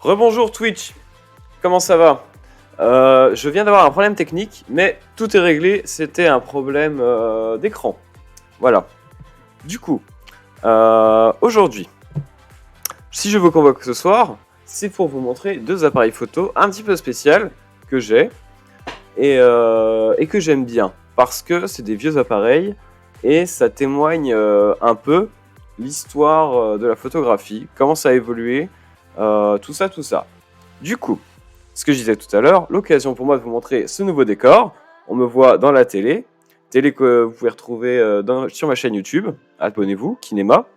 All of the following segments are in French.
Rebonjour Twitch, comment ça va? Je viens d'avoir un problème technique, mais tout est réglé, c'était un problème d'écran. Voilà. Du coup, aujourd'hui, si je vous convoque ce soir, c'est pour vous montrer deux appareils photo un petit peu spéciaux que j'ai et que j'aime bien. Parce que c'est des vieux appareils et ça témoigne un peu l'histoire de la photographie, comment ça a évolué, tout ça, tout ça. Du coup, ce que je disais tout à l'heure, l'occasion pour moi de vous montrer ce nouveau décor. On me voit dans la télé que vous pouvez retrouver sur ma chaîne YouTube. Abonnez-vous, Kinema.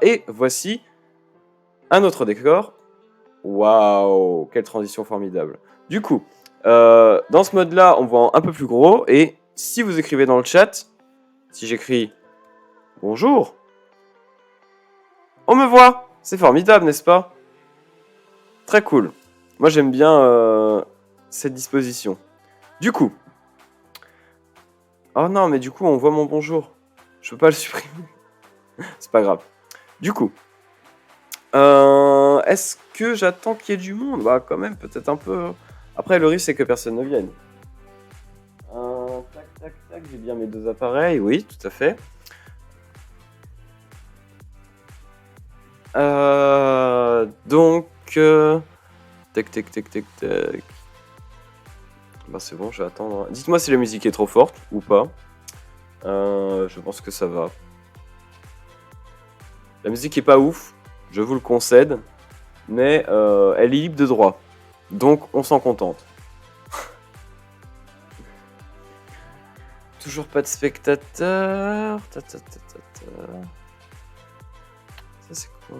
Et voici un autre décor. Waouh, quelle transition formidable. Du coup, dans ce mode-là, on voit un peu plus gros. Et si vous écrivez dans le chat, si j'écris bonjour, on me voit. C'est formidable, n'est-ce pas? Très cool. Moi, j'aime bien cette disposition. Du coup... Oh non, mais du coup, on voit mon bonjour. Je peux pas le supprimer. C'est pas grave. Du coup... est-ce que j'attends qu'il y ait du monde? Bah, quand même, peut-être un peu. Après, le risque, c'est que personne ne vienne. Tac, tac, tac. J'ai bien mes deux appareils. Oui, tout à fait. Donc... Tac, tac, tac, tac, tac. Bah c'est bon, je vais attendre. Dites-moi si la musique est trop forte ou pas. Je pense que ça va. La musique est pas ouf, je vous le concède, mais elle est libre de droit. Donc on s'en contente. Toujours pas de spectateurs. Ça c'est quoi?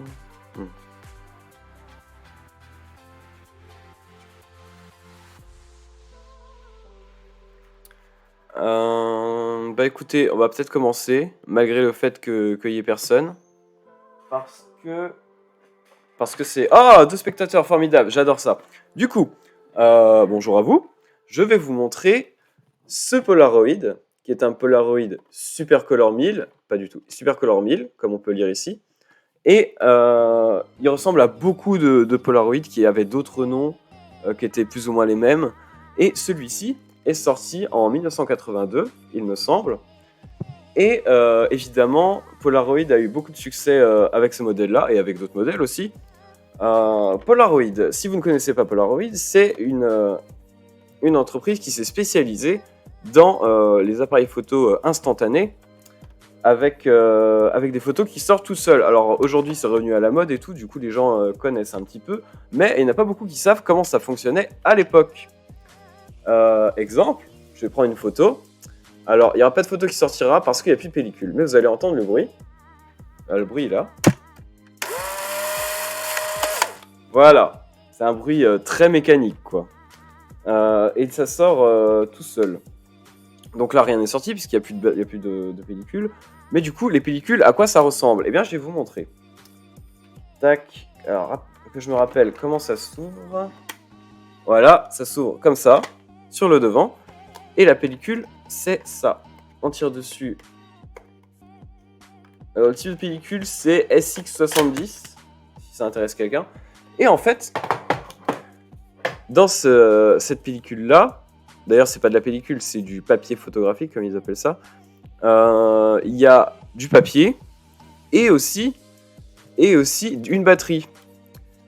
Bah écoutez, on va peut-être commencer, malgré le fait qu'il y ait personne. Parce que c'est... Oh, deux spectateurs, formidable, j'adore ça. Du coup, bonjour à vous. Je vais vous montrer ce Polaroid, qui est un Polaroid Super Color 1000, pas du tout, Super Color 1000, comme on peut lire ici. Et il ressemble à beaucoup de Polaroid qui avaient d'autres noms, qui étaient plus ou moins les mêmes. Et celui-ci est sorti en 1982, il me semble. Et évidemment, Polaroid a eu beaucoup de succès avec ce modèle-là, et avec d'autres modèles aussi. Polaroid, si vous ne connaissez pas Polaroid, c'est une entreprise qui s'est spécialisée dans les appareils photo instantanés avec des photos qui sortent tout seuls. Alors aujourd'hui c'est revenu à la mode et tout, du coup les gens connaissent un petit peu, mais il n'y en a pas beaucoup qui savent comment ça fonctionnait à l'époque. Exemple, je vais prendre une photo. Alors il n'y aura pas de photo qui sortira parce qu'il n'y a plus de pellicule, mais vous allez entendre le bruit. Le bruit là. Voilà, c'est un bruit très mécanique quoi. Et ça sort tout seul. Donc là rien n'est sorti puisqu'il n'y a plus de pellicule. Mais du coup les pellicules, à quoi ça ressemble? Eh bien je vais vous montrer. Tac, alors que je me rappelle comment ça s'ouvre. Voilà, ça s'ouvre comme ça, sur le devant. Et la pellicule, c'est ça. On tire dessus. Alors, le type de pellicule, c'est SX70, si ça intéresse quelqu'un. Et en fait, dans cette pellicule-là, d'ailleurs, c'est pas de la pellicule, c'est du papier photographique, comme ils appellent ça. Il y a du papier et aussi une batterie.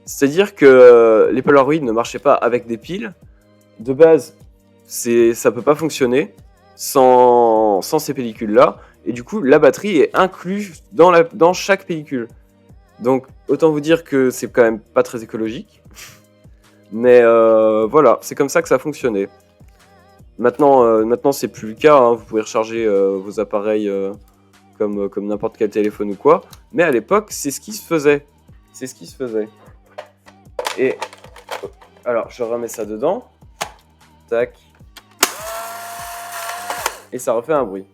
C'est-à-dire que les Polaroid ne marchaient pas avec des piles. De base, ça peut pas fonctionner sans ces pellicules-là. Et du coup, la batterie est incluse dans chaque pellicule. Donc, autant vous dire que c'est quand même pas très écologique. Mais voilà, c'est comme ça que ça fonctionnait. Maintenant c'est plus le cas. Hein. Vous pouvez recharger vos appareils comme n'importe quel téléphone ou quoi. Mais à l'époque, c'est ce qui se faisait. C'est ce qui se faisait. Et alors, je remets ça dedans. Tac. Et ça refait un bruit.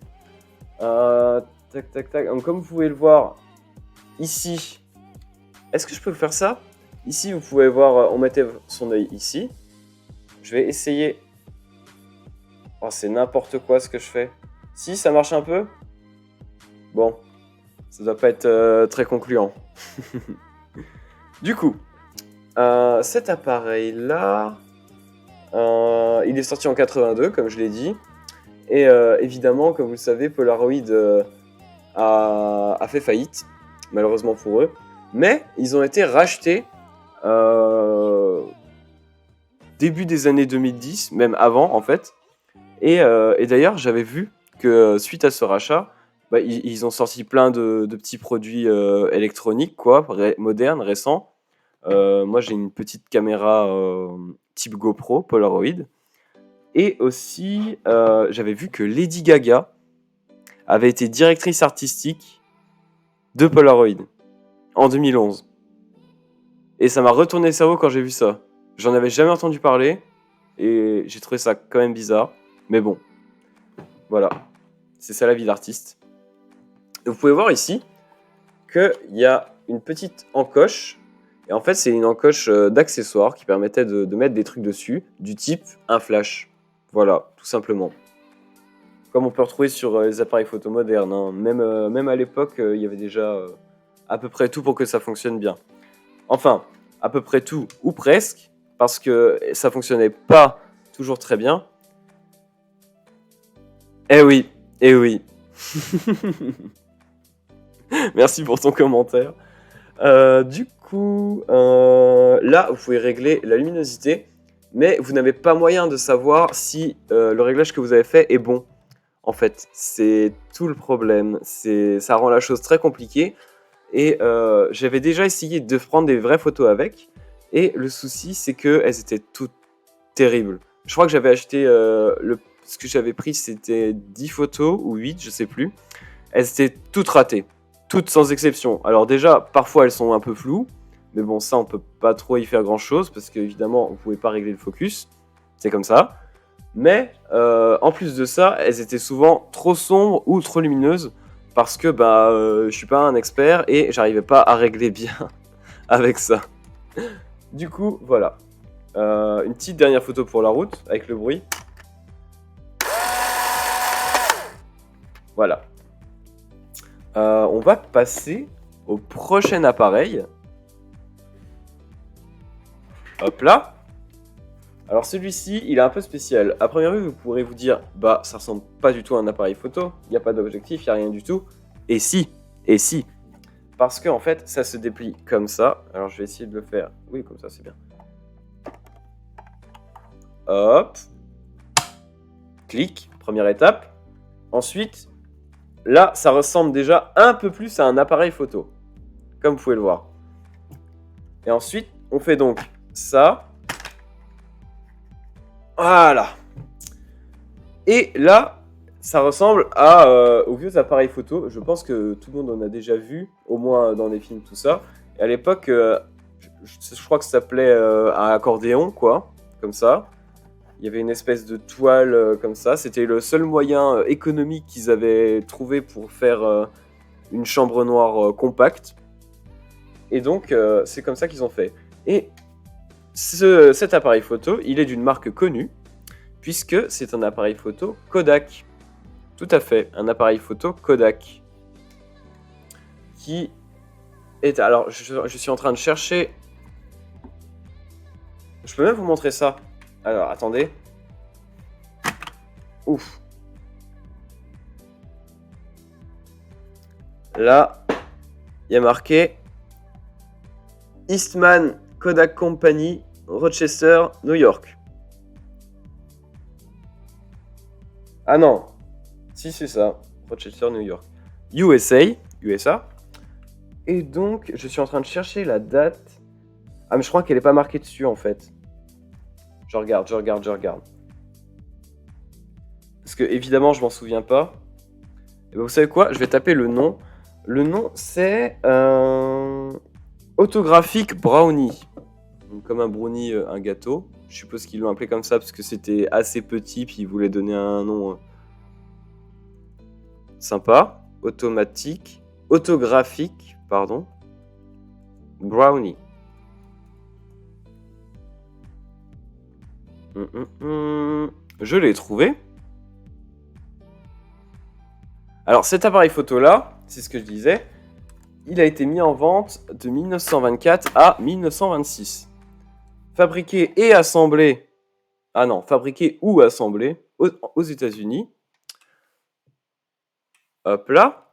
Tac, tac, tac. Donc, comme vous pouvez le voir ici, est-ce que je peux faire ça? Ici, vous pouvez voir, on mettait son œil ici. Je vais essayer. Oh, c'est n'importe quoi ce que je fais. Si, ça marche un peu? Bon, ça doit pas être très concluant. Du coup, cet appareil-là, il est sorti en 82, comme je l'ai dit. Et évidemment, comme vous le savez, Polaroid a fait faillite, malheureusement pour eux. Mais ils ont été rachetés début des années 2010, même avant en fait. Et d'ailleurs, j'avais vu que suite à ce rachat, bah, ils ont sorti plein de petits produits électroniques, quoi, modernes, récents. Moi, j'ai une petite caméra type GoPro, Polaroid. Et aussi, j'avais vu que Lady Gaga avait été directrice artistique de Polaroid en 2011. Et ça m'a retourné le cerveau quand j'ai vu ça. J'en avais jamais entendu parler et j'ai trouvé ça quand même bizarre. Mais bon, voilà, c'est ça la vie d'artiste. Vous pouvez voir ici qu'il y a une petite encoche. Et en fait, c'est une encoche d'accessoires qui permettait de mettre des trucs dessus, du type un flash. Voilà, tout simplement. Comme on peut retrouver sur les appareils photo modernes, hein. Même à l'époque, il y avait déjà à peu près tout pour que ça fonctionne bien. Enfin, à peu près tout, ou presque, parce que ça fonctionnait pas toujours très bien. Eh oui, eh oui. Merci pour ton commentaire. Du coup, là, vous pouvez régler la luminosité, mais vous n'avez pas moyen de savoir si le réglage que vous avez fait est bon. En fait, c'est tout le problème. Ça rend la chose très compliquée. Et j'avais déjà essayé de prendre des vraies photos avec. Et le souci, c'est qu'elles étaient toutes terribles. Je crois que j'avais acheté... ce que j'avais pris, c'était 10 photos ou 8, je sais plus. Elles étaient toutes ratées. Toutes sans exception. Alors déjà, parfois elles sont un peu floues. Mais bon, ça, on peut pas trop y faire grand-chose. Parce qu'évidemment, vous pouvez pas régler le focus. C'est comme ça. Mais en plus de ça, elles étaient souvent trop sombres ou trop lumineuses parce que je suis pas un expert et j'arrivais pas à régler bien avec ça. Du coup, voilà. Une petite dernière photo pour la route avec le bruit. Voilà. On va passer au prochain appareil. Hop là. Alors celui-ci, il est un peu spécial. À première vue, vous pourrez vous dire, bah ça ressemble pas du tout à un appareil photo, il n'y a pas d'objectif, il n'y a rien du tout. Et si, et si. Parce que en fait, ça se déplie comme ça. Alors je vais essayer de le faire. Oui, comme ça, c'est bien. Hop. Clic, première étape. Ensuite, là, ça ressemble déjà un peu plus à un appareil photo. Comme vous pouvez le voir. Et ensuite, on fait donc ça. Voilà. Et là, ça ressemble aux vieux appareils photo. Je pense que tout le monde en a déjà vu, au moins dans des films, tout ça. Et à l'époque, je crois que ça s'appelait un accordéon, quoi, comme ça. Il y avait une espèce de toile comme ça. C'était le seul moyen économique qu'ils avaient trouvé pour faire une chambre noire compacte. Et donc, c'est comme ça qu'ils ont fait. Et cet appareil photo, il est d'une marque connue, puisque c'est un appareil photo Kodak. Tout à fait, un appareil photo Kodak. Qui est... Alors, je suis en train de chercher... Je peux même vous montrer ça. Alors, attendez. Ouf. Là, il y a marqué Eastman Kodak Company, Rochester, New York. Ah non. Si, c'est ça. Rochester, New York. USA. Et donc, je suis en train de chercher la date. Ah, mais je crois qu'elle n'est pas marquée dessus, en fait. Je regarde. Parce que, évidemment, je m'en souviens pas. Et ben, vous savez quoi? Je vais taper le nom. Le nom, c'est... Autographique Brownie. Donc, comme un brownie, un gâteau. Je suppose qu'ils l'ont appelé comme ça parce que c'était assez petit, puis ils voulaient donner un nom sympa. Autographique, pardon. Brownie. Je l'ai trouvé. Alors cet appareil photo là, c'est ce que je disais, il a été mis en vente de 1924 à 1926. Fabriqué et assemblé, fabriqué ou assemblé aux États-Unis. Hop là.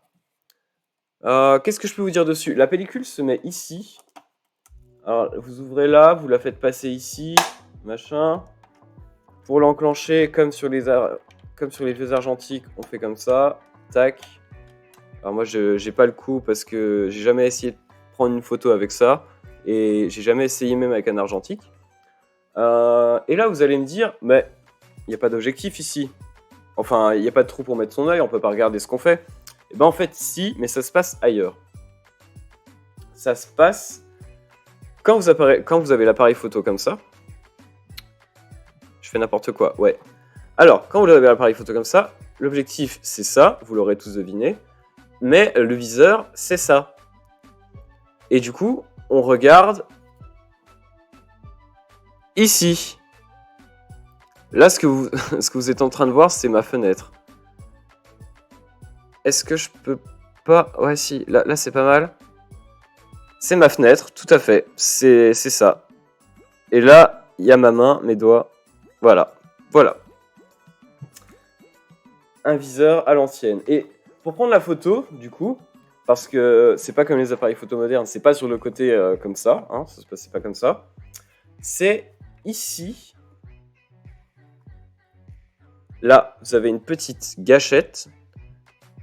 Qu'est-ce que je peux vous dire dessus? La pellicule se met ici. Alors, vous ouvrez là, vous la faites passer ici, machin. Pour l'enclencher, comme sur les vieux argentiques, on fait comme ça. Tac. Alors moi, j'ai pas le coup parce que j'ai jamais essayé de prendre une photo avec ça. Et j'ai jamais essayé même avec un argentique. Et là, vous allez me dire, mais il n'y a pas d'objectif ici. Enfin, il n'y a pas de trou pour mettre son œil, on peut pas regarder ce qu'on fait. Et ben en fait, si, mais ça se passe ailleurs. Ça se passe quand vous avez l'appareil photo comme ça. Je fais n'importe quoi, ouais. Alors, quand vous avez l'appareil photo comme ça, l'objectif c'est ça, vous l'aurez tous deviné. Mais le viseur, c'est ça. Et du coup, on regarde ici. Là, ce que vous êtes en train de voir, c'est ma fenêtre. Est-ce que je peux pas... Ouais, si, là c'est pas mal. C'est ma fenêtre, tout à fait. C'est ça. Et là, il y a ma main, mes doigts. Voilà. Voilà. Un viseur à l'ancienne. Et pour prendre la photo, du coup, parce que c'est pas comme les appareils photo modernes, c'est pas sur le côté comme ça, hein, ça se passe pas comme ça. C'est ici. Là, vous avez une petite gâchette.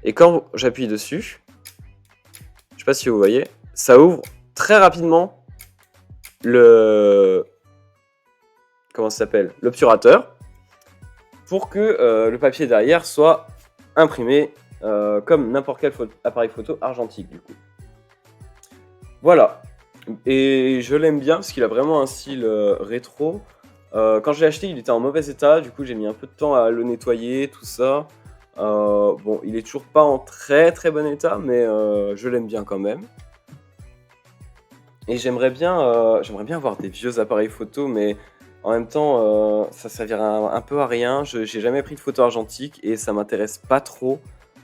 Et quand j'appuie dessus, je sais pas si vous voyez, ça ouvre très rapidement le... Comment ça s'appelle? L'obturateur. Pour que le papier derrière soit imprimé comme n'importe quel appareil photo argentique, du coup. Voilà. Et je l'aime bien parce qu'il a vraiment un style rétro. Quand je l'ai acheté, il était en mauvais état, du coup j'ai mis un peu de temps à le nettoyer, tout ça. Bon, il est toujours pas en très très bon état, mais je l'aime bien quand même. Et j'aimerais bien avoir des vieux appareils photo, mais en même temps, ça servirait un peu à rien. J'ai jamais pris de photo argentique et ça m'intéresse pas trop,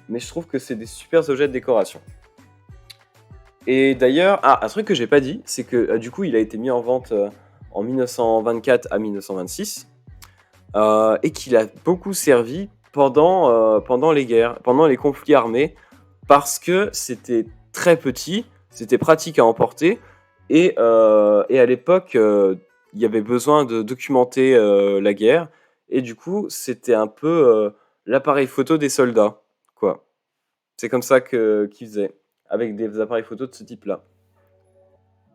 mais je trouve que c'est des super objets de décoration. Et d'ailleurs, un truc que j'ai pas dit, c'est que du coup, il a été mis en vente en 1924 à 1926 et qu'il a beaucoup servi pendant les guerres, pendant les conflits armés, parce que c'était très petit, c'était pratique à emporter et à l'époque, il y avait besoin de documenter la guerre et du coup, c'était un peu l'appareil photo des soldats, quoi. C'est comme ça qu'ils faisaient, avec des appareils photo de ce type-là.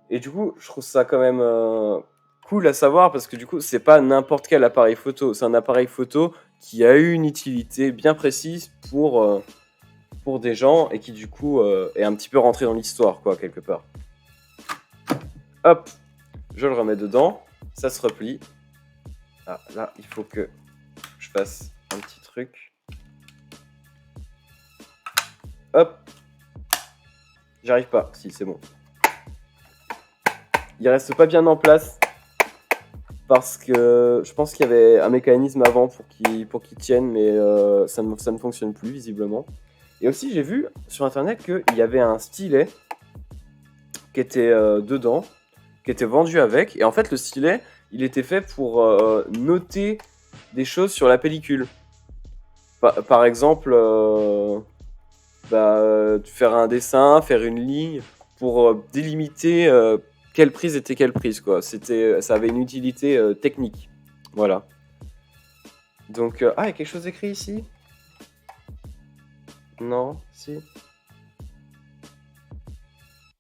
Et du coup, je trouve ça quand même cool à savoir parce que du coup, c'est pas n'importe quel appareil photo. C'est un appareil photo qui a eu une utilité bien précise pour des gens et qui du coup est un petit peu rentré dans l'histoire, quoi, quelque part. Hop, je le remets dedans, ça se replie. Ah, là, il faut que je fasse un petit truc. Hop, j'arrive pas. Si, c'est bon. Il reste pas bien en place parce que je pense qu'il y avait un mécanisme avant pour qu'il tienne, mais ça ne fonctionne plus visiblement. Et aussi, j'ai vu sur internet qu'il y avait un stylet qui était dedans, qui était vendu avec. Et en fait, le stylet, il était fait pour noter des choses sur la pellicule. Par exemple, faire un dessin, faire une ligne pour délimiter quelle prise était quelle prise, quoi. Ça avait une utilité technique. Voilà. Donc, il y a quelque chose écrit ici? Non, si.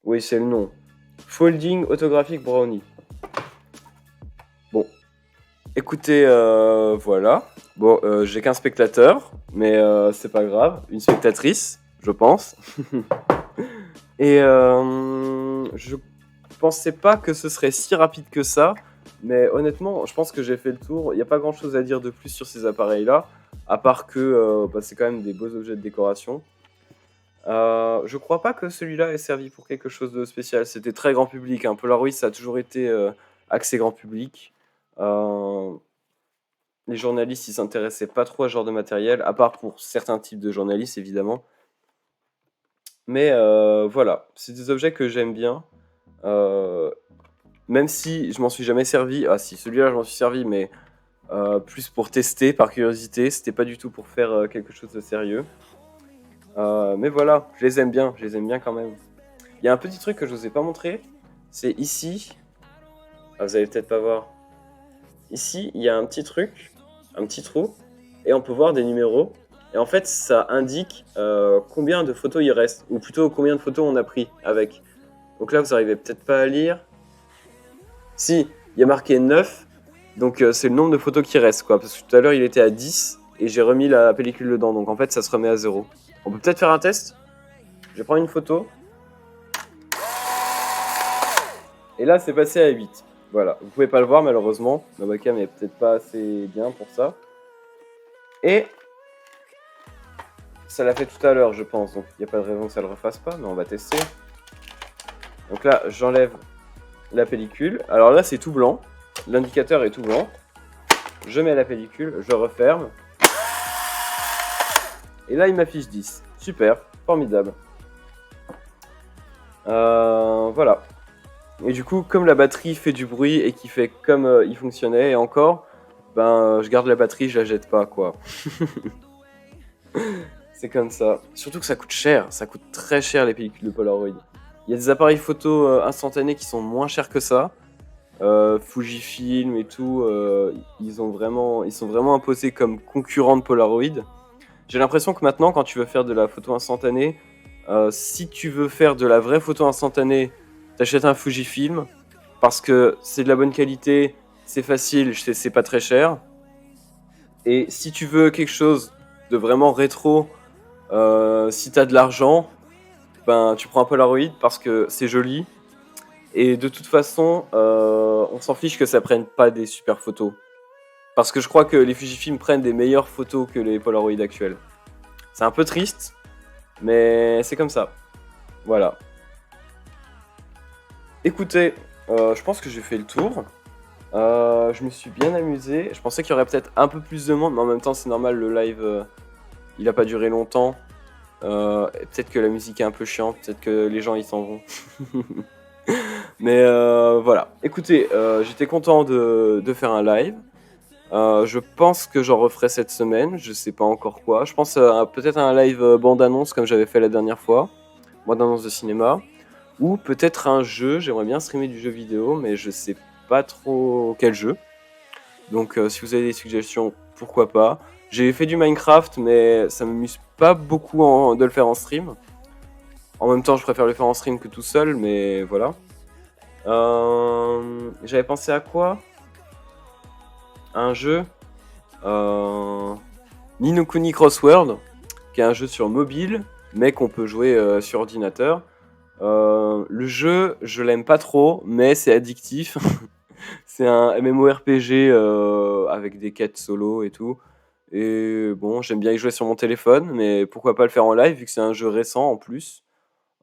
Oui, c'est le nom. Folding Autographic Brownie. Bon. Écoutez, voilà. Bon, j'ai qu'un spectateur, mais c'est pas grave. Une spectatrice, je pense. Et je pensais pas que ce serait si rapide que ça, mais honnêtement, je pense que j'ai fait le tour. Il n'y a pas grand chose à dire de plus sur ces appareils-là, à part que c'est quand même des beaux objets de décoration. Je crois pas que celui-là ait servi pour quelque chose de spécial. C'était très grand public, hein. Polaroid, ça a toujours été axé grand public. Les journalistes, ils s'intéressaient pas trop à ce genre de matériel, à part pour certains types de journalistes, évidemment. Mais voilà, c'est des objets que j'aime bien. Euh, Même si je m'en suis jamais servi. Ah si, celui-là, je m'en suis servi, mais plus pour tester, par curiosité. C'était pas du tout pour faire quelque chose de sérieux. Mais voilà, je les aime bien quand même. Il y a un petit truc que je vous ai pas montré. C'est ici. Ah, vous allez peut-être pas voir. Ici, il y a un petit truc, un petit trou, et on peut voir des numéros. Et en fait, ça indique combien de photos il reste, ou plutôt combien de photos on a pris avec. Donc là, vous arrivez peut-être pas à lire. Si, il y a marqué 9, donc c'est le nombre de photos qui reste, quoi. Parce que tout à l'heure, il était à 10, et j'ai remis la pellicule dedans, donc en fait, ça se remet à 0. On peut peut-être faire un test. Je vais prendre une photo. Et là, c'est passé à 8. Voilà, vous pouvez pas le voir malheureusement. Ma webcam est peut-être pas assez bien pour ça. Et ça l'a fait tout à l'heure, je pense. Donc il n'y a pas de raison que ça le refasse pas, mais on va tester. Donc là, j'enlève la pellicule. Alors là, c'est tout blanc. L'indicateur est tout blanc. Je mets la pellicule, je referme. Et là, il m'affiche 10. Super, formidable. Voilà. Et du coup, comme la batterie fait du bruit et qui fait comme il fonctionnait, et encore, ben, je garde la batterie, je la jette pas, quoi. C'est comme ça. Surtout que ça coûte cher, ça coûte très cher les pellicules de Polaroid. Il y a des appareils photo instantanés qui sont moins chers que ça. Fujifilm et tout, ils sont vraiment imposés comme concurrents de Polaroid. J'ai l'impression que maintenant, quand tu veux faire de la photo instantanée, si tu veux faire de la vraie photo instantanée, t'achètes un Fujifilm parce que c'est de la bonne qualité, c'est facile, c'est pas très cher. Et si tu veux quelque chose de vraiment rétro, si t'as de l'argent, ben tu prends un Polaroid parce que c'est joli. Et de toute façon, on s'en fiche que ça prenne pas des super photos. Parce que je crois que les Fujifilm prennent des meilleures photos que les Polaroid actuels. C'est un peu triste, mais c'est comme ça. Voilà. Écoutez, je pense que j'ai fait le tour. Je me suis bien amusé. Je pensais qu'il y aurait peut-être un peu plus de monde, mais en même temps, c'est normal, le live, il a pas duré longtemps. Peut-être que la musique est un peu chiante, peut-être que les gens ils s'en vont. Mais voilà. Écoutez, j'étais content de faire un live. Je pense que j'en referai cette semaine, je sais pas encore quoi. Je pense peut-être un live bande-annonce comme j'avais fait la dernière fois, bande-annonce de cinéma. Ou peut-être un jeu, j'aimerais bien streamer du jeu vidéo, mais je sais pas trop quel jeu. Donc si vous avez des suggestions, pourquoi pas. J'ai fait du Minecraft, mais ça m'amuse pas beaucoup de le faire en stream. En même temps, je préfère le faire en stream que tout seul, mais voilà. J'avais pensé à quoi? Un jeu Ni no Kuni Crossword, qui est un jeu sur mobile, mais qu'on peut jouer sur ordinateur. Le jeu, je l'aime pas trop, mais c'est addictif. C'est un MMORPG avec des quêtes solo et tout. Et bon, j'aime bien y jouer sur mon téléphone, mais pourquoi pas le faire en live, vu que c'est un jeu récent en plus.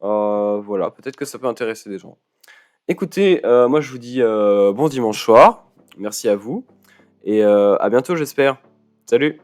Voilà, peut-être que ça peut intéresser des gens. Écoutez, moi je vous dis bon dimanche soir. Merci à vous. Et à bientôt, j'espère. Salut!